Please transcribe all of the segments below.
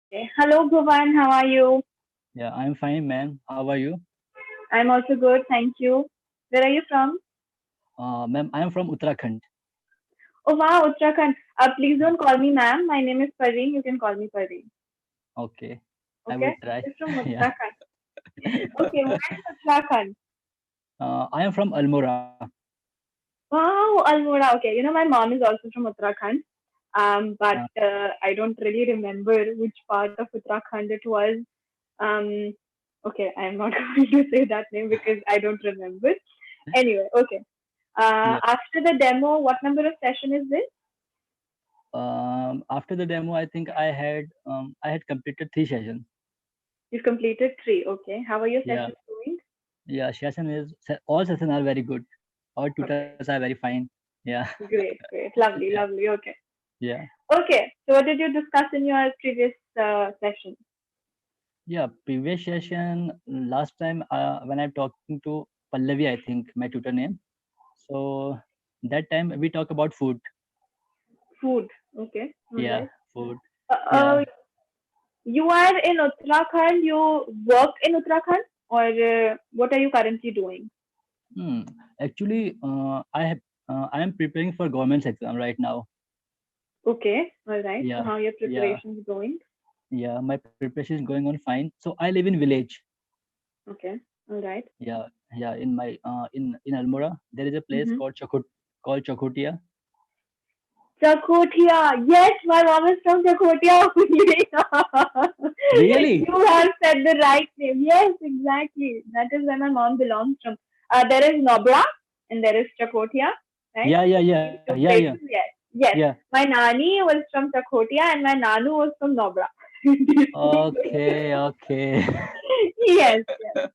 Okay. Hello, Bhuvan. How are you? Yeah, I'm fine, man. How are you? I'm also good. Thank you. Where are you from? Ma'am, I'm from Uttarakhand. Oh, wow, Uttarakhand. Please don't call me ma'am. My name is Parveen. You can call me Parveen. Okay, I will Okay? try. You're from Yeah. Uttarakhand. Okay, where is Uttarakhand? I am from Almora. Wow, Almora. Okay, my mom is also from Uttarakhand. But Uh, I don't really remember which part of Uttarakhand it was. Um, okay, I'm not going to say that name because I don't remember. Anyway, okay. yeah. After the demo, what number of session is this? After the demo, I had completed 3 sessions. You've completed three. Okay. How are your Yeah, sessions going? yeah. All sessions are very good. All tutors Okay. are very fine. Yeah, Great, great. Lovely, yeah, lovely. Okay. yeah, Okay. So what did you discuss in your previous session? yeah. Previous session, last time when I'm talking to Pallavi, I think my tutor name. So that time we talk about food. Food. Okay. All Yeah, right. food. Uh, uh, Yeah. you are in Uttarakhand. You work in Uttarakhand, or what are you currently doing? Hmm. Actually, I am preparing for government's exam right now. Okay. All right. So Yeah, how your yeah, preparations going? yeah. My preparation is going on fine. So I live in village. Okay. All right. Yeah, yeah. In Almora, there is a place Mm-hmm. called Chakutia. Chakotia. Yes, my mom is from Chakotia only. Really? You have said the right name. Yes, exactly. That is where my mom belongs from. There is Nobra and there is Chakotia, right? Yeah, yeah, yeah, These yeah, two yeah, places, yes. Yes. yeah. My nani was from Chakotia and my nanu was from Nobra. These two places. Okay, okay, Yes, yes.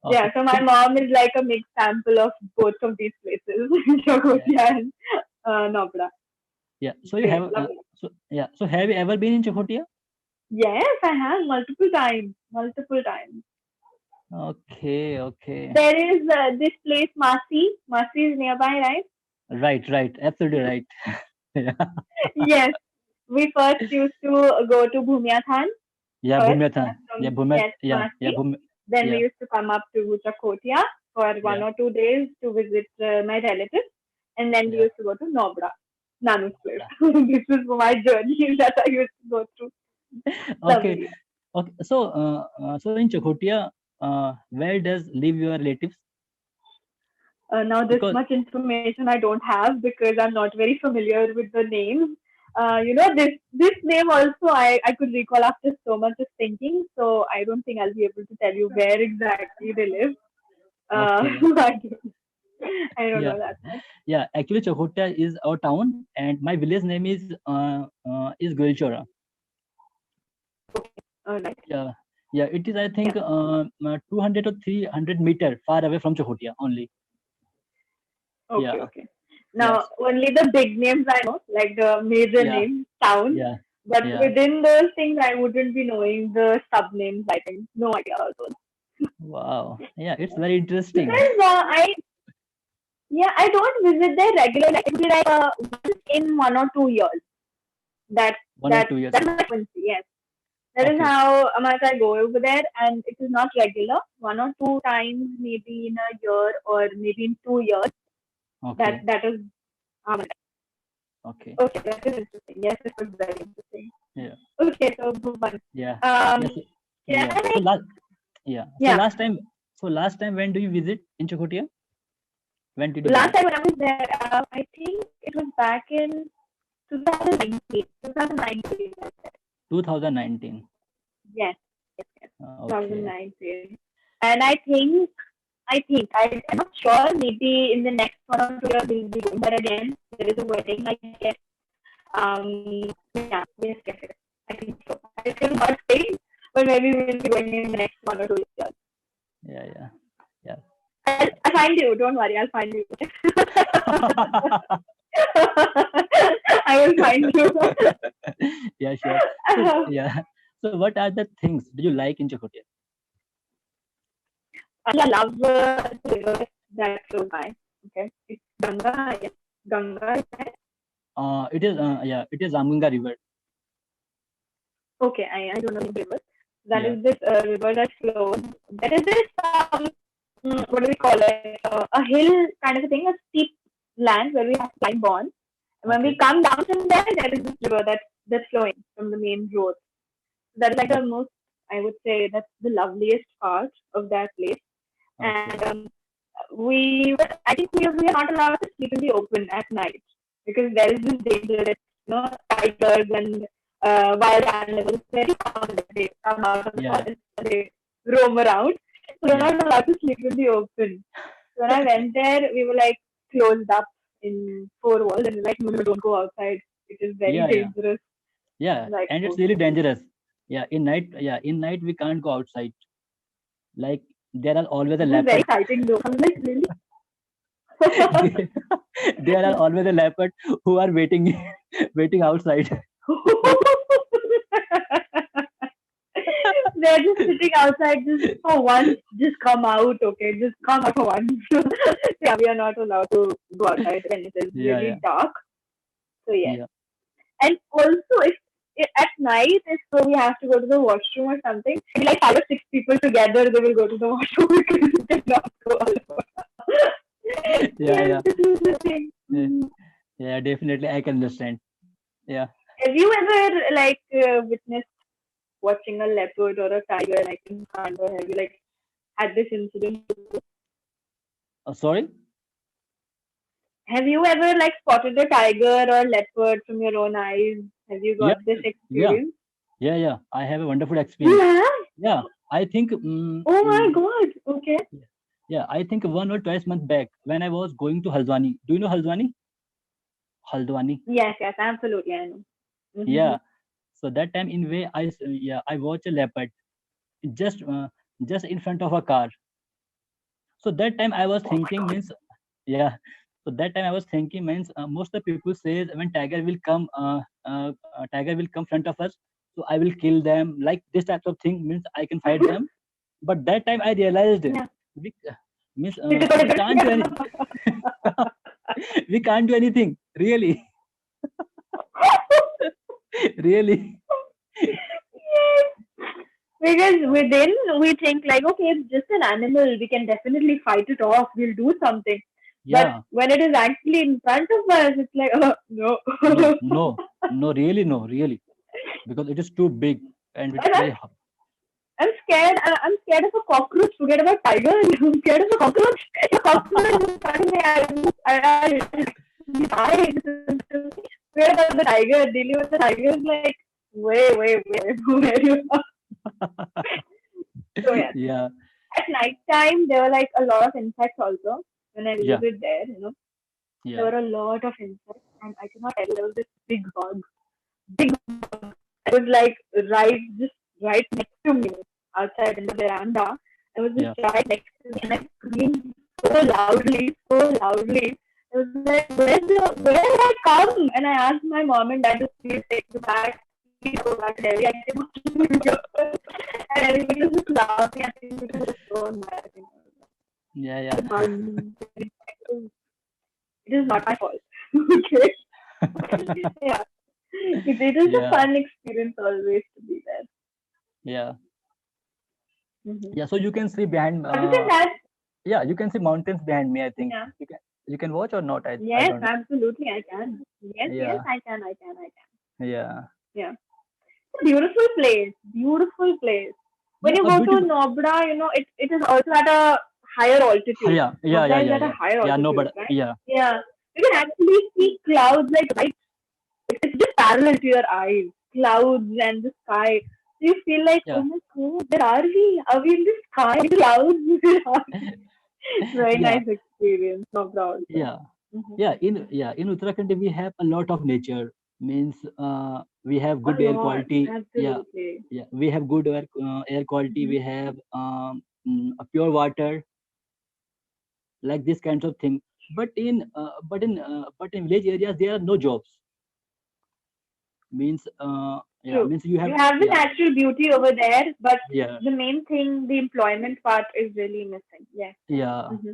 okay. Yeah, so my mom is like a mixed sample of both of these places, Yeah, Chakotia and Nobra. yeah. So you Great, have lovely. so yeah. So have you ever been in Chakutia? Yes, I have multiple times. Multiple times. Okay, okay. There is this place, Masi. Masi is nearby, right? Right, right. Absolutely right. Yeah, Yes. We first used to go to Bhumyathan yeah. first. Bhumyathan. Yeah, From Bhumyat. yes, Yeah, Masi. yeah. Then we Yeah, used to come up to Chakotia for yeah, 1 or 2 days to visit my relatives. And then we yeah. used to go to Nobra, Nanu's place. This was my journey that I used to go through. Okay, Lovely. okay. So in Chakotia, where does live your relatives? Now, this Because much information I don't have because I'm not very familiar with the names. This name also I could recall after so much of thinking, so I don't think I'll be able to tell you where exactly they live. okay, I don't, I don't yeah, know that much. yeah. Actually, Chakotia is our town, and my village name is Gulchora. All right. Yeah, yeah. It is I Yeah. think 200 or 300 meter far away from Chakotia only. Okay. Yeah. Okay. Now, Yes. only the big names I know, like the major Yeah. names, towns. Yeah. But Yeah. within those things, I wouldn't be knowing the sub names. I think no idea about those. Wow. Yeah. It's very interesting. Because yeah, I don't visit there regularly. Like, it would be like once in 1 or 2 years. That One or that 2 years. that is my frequency. Yes, that is Okay. how much I go over there, and it is not regular. 1 or 2 times, maybe in a year or maybe in 2 years. Okay. That is um, Okay. okay. That is interesting. Yes, it was very interesting. Yeah. Okay, so Bhuvan, Yeah. um, Yes. can Yeah. I So like last. Yeah. So yeah? last time when do you visit in Chakotia? When did you Last visit? time when I was there, I think it was back in 2019. 2019. 2019. Yes, yes, yes. Okay. 2019. And I'm not sure, maybe in the next 1 or 2 years we'll be going there again. There is a wedding, I guess. Yeah, yes. I think so. I still not saying, but maybe we'll be going in the next 1 or 2 years. Yeah. Yeah. Yeah. I'll find you. Don't worry, I'll find you. I will find you. Yeah. Sure. So yeah. So what are the things do you like in Chakotia? Actually, I love the river that flows by. Okay, it's Ganga. Yes, Ganga is there. It is Ramganga River. Okay, I don't know the river. That Yeah. is this river that flows. There is this what do we call it? A hill kind of a thing, a steep land where we have to climb on. And when we Okay. come down from there is this river that's flowing from the main road. That is like the most, I would say, that's the loveliest part of that place. Okay. And I think we are not allowed to sleep in the open at night because there is this danger that tigers and wild animals very common that they come out of the Yeah. forest and they roam around. So we're Yeah. not allowed to sleep in the open. So when I went there, we were like closed up in four walls and like no, don't go outside. It is very Yeah. Yeah. dangerous. Yeah. Like And it's really okay. dangerous. Yeah. In night. Yeah. In night we can't go outside. Like there are always a It was very leopard. exciting though. I was like really. there there are always a leopard who are waiting waiting outside. They're just sitting outside just for once. Just come out, okay? Just come out for once. Yeah, we are not allowed to go outside when it is Yeah. Yeah. really dark. So yes. Yeah. And also, if at night, if we have to go to the washroom or something, like five or six people together, they will go to the washroom because you cannot go alone. Yeah. Yes, Yeah. this is the thing. Yeah. Yeah. Definitely, I can understand. Yeah. Have you ever like witnessed watching a leopard or a tiger like in front, or have you like had this incident? Sorry. Have you ever like spotted a tiger or leopard from your own eyes? Have you Yeah. got this Yeah. experience? Yeah. Yeah. I have a wonderful You experience. have? Yeah. I think. Oh my god. Okay. Yeah. I think 1 or 2 months back when I was going to Haldwani. Do you know Haldwani? Haldwani. Yes, yes, absolutely. I know. Mm-hmm. Yeah. So that time in way yeah, I watched a leopard just just in front of a car. So that time I was Oh my thinking god. means yeah. So that time I was thinking means most of the people says when tiger will come front of us, so I will kill them. Like this type of thing means I can fight them. But that time I realized Yeah. we means It is what we it can't do any is. we can't do anything really really. Yes. Because within we think like, okay, it's just an animal. We can definitely fight it off. We'll do something. But Yeah. when it is actually in front of us, it's like, oh, no. No, no, no, really, no, really, because it is too big and it's And very I'm scared. I'm scared of a cockroach. Forget about tiger. I'm scared of a cockroach. A cockroach is starting me. I die. Scared about the tiger. Dealing with the tiger is like way where you are. So yeah. yeah, At night time, there were like a lot of insects also. When I yeah, visited there, there yeah, were a lot of insects, and I cannot tell you, there was this big bug. Big I was like just right next to me outside in the veranda. I was just yeah, right next to me and I screamed so loudly. I was like, where did I come? And I asked my mom and dad to please take me back. Please go back to Delhi. I didn't want to be here. And everybody was just laughing. I think it was so embarrassing. yeah, yeah, It is not my fault. Okay. Yeah. It is a yeah, fun experience always to be there. yeah, Mm-hmm. yeah. So you can see behind, Other than that, yeah, you can see mountains behind me. I think yeah. you can watch or not. I Yes, don't know. absolutely, I can. Yes, Yeah, I can. yeah, Yeah. It's a beautiful place. Beautiful place. When yeah. you A go to beautiful. Nobra, it is also at a higher altitude. Yeah, yeah, yeah, Nobra is yeah, at a yeah. higher Yeah, no, altitude, but right? yeah, Yeah. You can actually see clouds like right. It's just parallel to your eyes. Clouds and the sky. So you feel like, oh yeah, my god, where are we? Are we in the sky? Clouds? Where are we? Very yeah, nice experience, Nobra also. yeah, Mm-hmm. yeah. In Uttarakhand, we have a lot of nature. Means we have A good air lot, quality. Yeah, absolutely. yeah. We have good air quality. Mm-hmm. We have a pure water, like this kinds of thing. But in village areas there are no jobs. Means yeah, True. means you You have have the yeah, natural beauty over there, but yeah, the main thing, the employment part, is really missing. Yeah. yeah, Mm-hmm.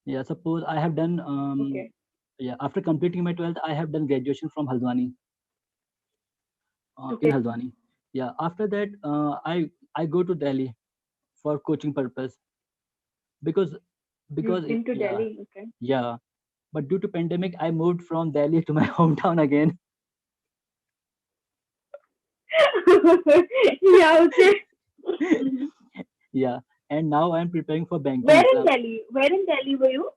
yeah. Suppose I have done Okay. yeah, after completing my 12th, I have done graduation from Haldwani, in Okay. Haldwani. yeah, after that, I go to Delhi for coaching purpose, because Into yeah, Delhi, okay. yeah. But due to pandemic, I moved from Delhi to my hometown again. Yeah, okay. Mhm. Yeah, and now I'm preparing for banking Where in exam. Delhi? Where in Delhi were you?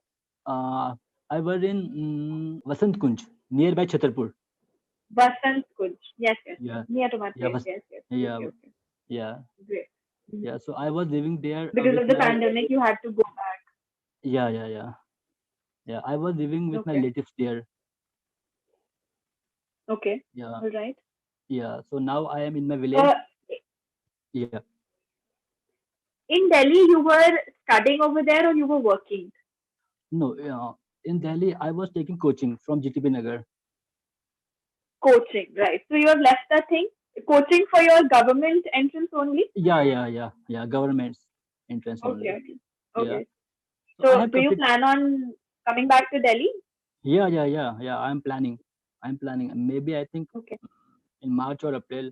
Uh, I was in Vasant Kunj, nearby Chhatarpur. Vasant Kunj. Yes, yes, yes. Yeah, Near to my yeah, place. Yes, yes. yeah, Okay, okay. yeah, Great. Mhm. yeah. So I was living there Because with of the my, pandemic, you had to go back. yeah, yeah, yeah, yeah. I was living with my Okay. relatives there. Okay. Yeah, All right. yeah. So now I am in my village. Uh, Yeah. in Delhi, you were studying over there or you were working? No, in Delhi, I was taking coaching from GTB Nagar. Coaching, right. So you have left that thing? Coaching for your government entrance only? Yeah, yeah, yeah, yeah. Government's entrance Okay, only. okay. Yeah. Okay. So I So have do you complete. plan on coming back to Delhi? Yeah, yeah, yeah, yeah. I'm planning. I'm planning. Maybe I think Okay. in March or April.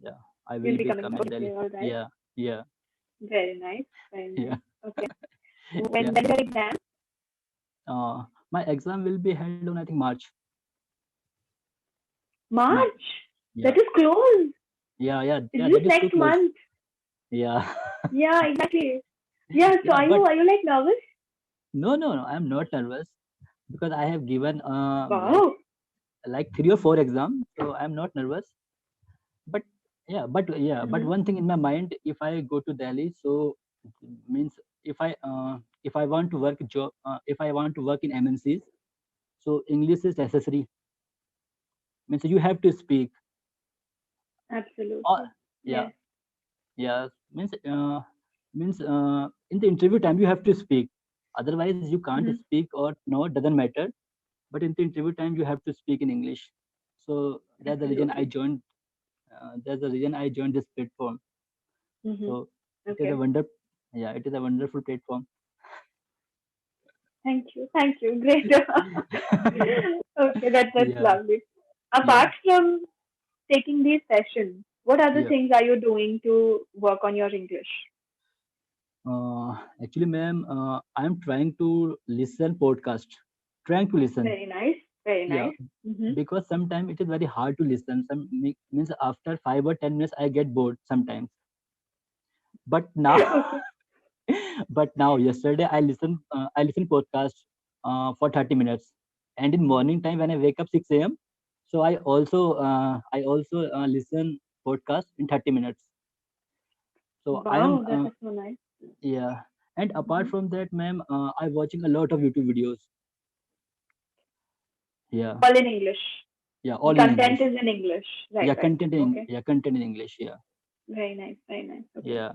Yeah, I You'll will be be coming come back. in Okay, Delhi. all right. Yeah, yeah, Very nice. Very yeah, nice. Okay. yeah. When your exam? My exam will be held on I think March. My March. Yeah, That is close. yeah, yeah, It's yeah. just That is too next close. month. Yeah, Yeah, exactly. Yeah, so yeah. But are you like nervous? no, no, no. I'm not nervous because I have given Wow. like 3 or 4 exams, so I'm not nervous. But but Hmm. one thing in my mind, if I go to Delhi, so means if I want to work job, if I want to work in MNCs, so English is necessary. Means you have to speak. Or Absolutely. yeah, Yes. yeah. Means in the interview time you have to speak. Otherwise you can't Hmm. speak, or no, it doesn't matter. But in the interview time you have to speak in English. So that's the reason I Absolutely. joined. That's the reason I joined this platform. Hmm. So it is a Okay. yeah, it is a wonderful platform. Thank you. Thank you. Great. Okay, that's Yeah, lovely. yeah, Apart from taking these sessions, what other yeah. things are you doing to work on your English? Actually, ma'am, I am trying to listen podcast. Trying to listen. Very nice. Very Yeah, nice. Hmm. because sometimes it is very hard to listen. Means after 5 or 10 minutes, I get bored sometimes. But now, Okay. but now, yesterday I listened podcast for 30 minutes, and in morning time when I wake up 6 a.m., so I also listen podcast in 30 minutes. So I am Wow, that is so nice. yeah. And apart Hmm. from that, ma'am, I'm watching a lot of YouTube videos. Yeah, All in English. yeah, The all in content English. is in English. Right, Yeah, right. Okay. content in English. Yeah, Very nice. Very nice. Okay. yeah,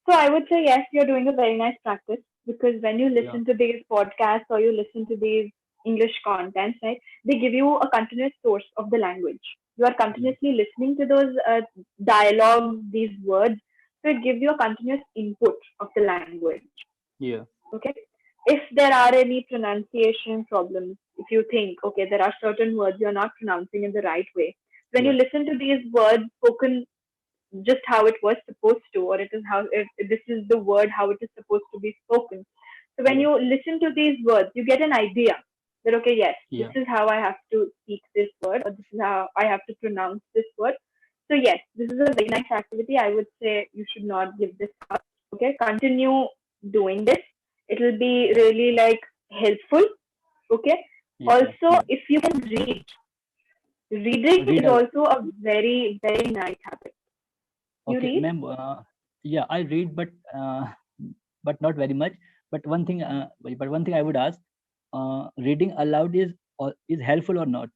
So I would say yes, you're doing a very nice practice because when you yeah, listen to these podcasts or you listen to these English contents, right, they give you a continuous source of the language. You are yeah, continuously listening to those dialogues, these words, so it gives you a continuous input of the language. yeah, Okay. If there are any pronunciation problems, if you think, okay, there are certain words you're not pronouncing in the right way, when you yeah, listen to these words spoken just how it was supposed to, or it is how this is the word how it is supposed to be spoken. So when yeah, you listen to these words, you get an idea that okay, yes, this yeah, is how I have to speak this word, or this is how I have to pronounce this word. So yes, this is a very nice activity. I would say you should not give this up. Okay, continue doing this. It will be yeah, really like helpful. Okay. yeah, Also, yeah. if you can read, reading Read is a also a very very nice habit. You Okay, read? ma'am. Yeah, I read, but not very much. But one thing I would ask, reading aloud is helpful or not?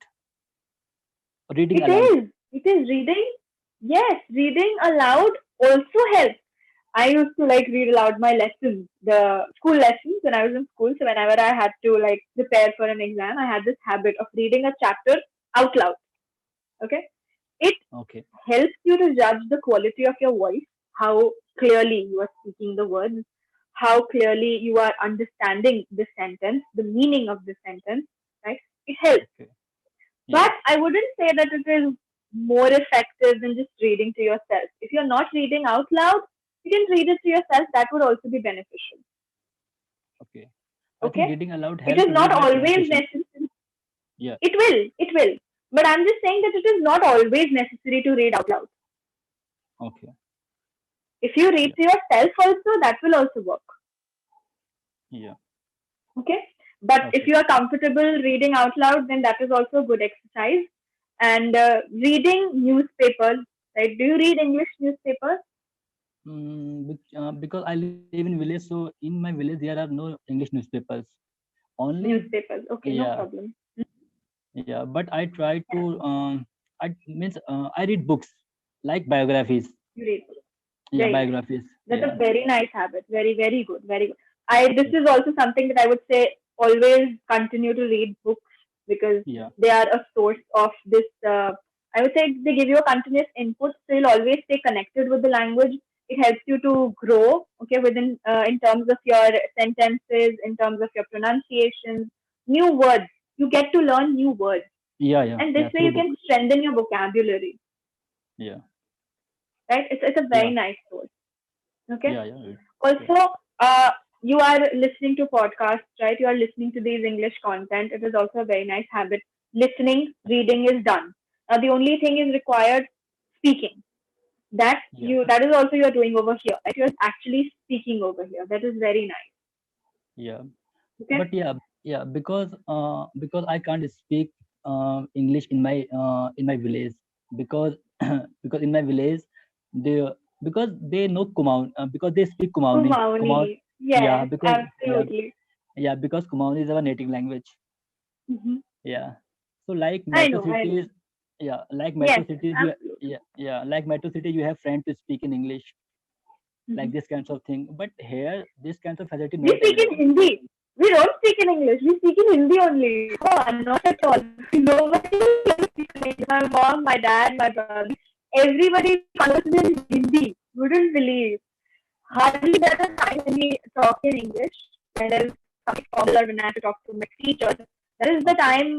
Reading It aloud. is. It is reading. Yes, reading aloud also helps. I used to like read aloud my lessons, the school lessons when I was in school. So whenever I had to like prepare for an exam, I had this habit of reading a chapter out loud. Okay. It Okay. helps you to judge the quality of your voice, how clearly you are speaking the words, how clearly you are understanding the sentence, the meaning of the sentence, right? It helps. Okay. Yeah. But I wouldn't say that it is. more effective than just reading to yourself. If you're not reading out loud, you can read it to yourself. That would also be beneficial. Okay. I think Okay? reading aloud It help is not read my always pronunciation. necessary. Yeah. It will. But I'm just saying that it is not always necessary to read out loud. Okay. If you read Yeah. to yourself also, that will also work. Yeah. Okay? But if Okay. you are comfortable reading out loud, then that is also a good exercise. And reading newspapers, right? Do you read English newspapers? Because I live in village, so in my village there are no English newspapers. Only, Newspapers. Okay, no yeah, problem. yeah. But I try Yeah, to I read books like biographies. you read. Yeah, Very nice. biographies. That's a Yeah. very nice habit. Very, very good. Very good. I This Yeah. is also something that I would say always continue to read books because Yeah. they are a source of this. I would say they give you a continuous input, so you'll always stay connected with the language. It helps you to grow, okay, within in terms of your sentences, in terms of your pronunciations, new words. You get to learn new words, Yeah. Yeah. and this Yeah. way Through you book. can strengthen your vocabulary. Yeah. Right? It's a very Yeah. nice source. Okay. Yeah. Yeah. Yeah. Also, uh, you are listening to podcasts, right? You are listening to these English content. It is also a very nice habit. Listening, reading is done. Now, the only thing is required speaking. Yeah. That is also you are doing over here. Right? You are actually speaking over here. That is very nice. Yeah. Okay. But yeah, because I can't speak English in my village, because because in my village they because they know Kumaon, because they speak Kumaoni. Kumaon. Kumaoni. Yeah, Yes, because absolutely. because Kumaoni is our native language. Hmm. Yeah. So like I metro know. I know. cities, yeah, like metro Yes, yes, cities, absolutely. like metro city, you have friends to speak in English, Hmm. like this kinds of thing. But here, this kinds of facility We not speak in available. Hindi. We don't speak in English. We speak in Hindi only. No, not at all. Nobody speaks in English. My mom, my dad, my brother. Everybody converses in Hindi. Wouldn't believe. Hardly there's a time when we talk in English, when there is something formal or when I have to talk to my teachers. That is the Okay. time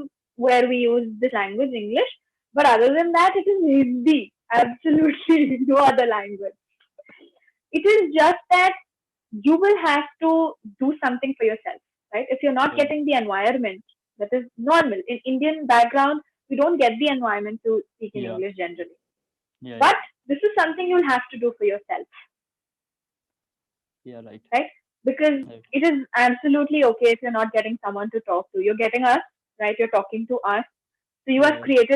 where we use this language, English. But other than that, it is Hindi. Absolutely no other language. It is just that you will have to do something for yourself, right? If you're not Yeah. getting the environment, that is normal. In Indian background, we don't get the environment to speak in Yeah. English generally. Yeah. Yeah. But this is something you'll have to do for yourself, Yeah. Right. right? Because Right. it is absolutely okay if you're not getting someone to talk to. You're getting us, right? You're talking to us. So you have Yeah. created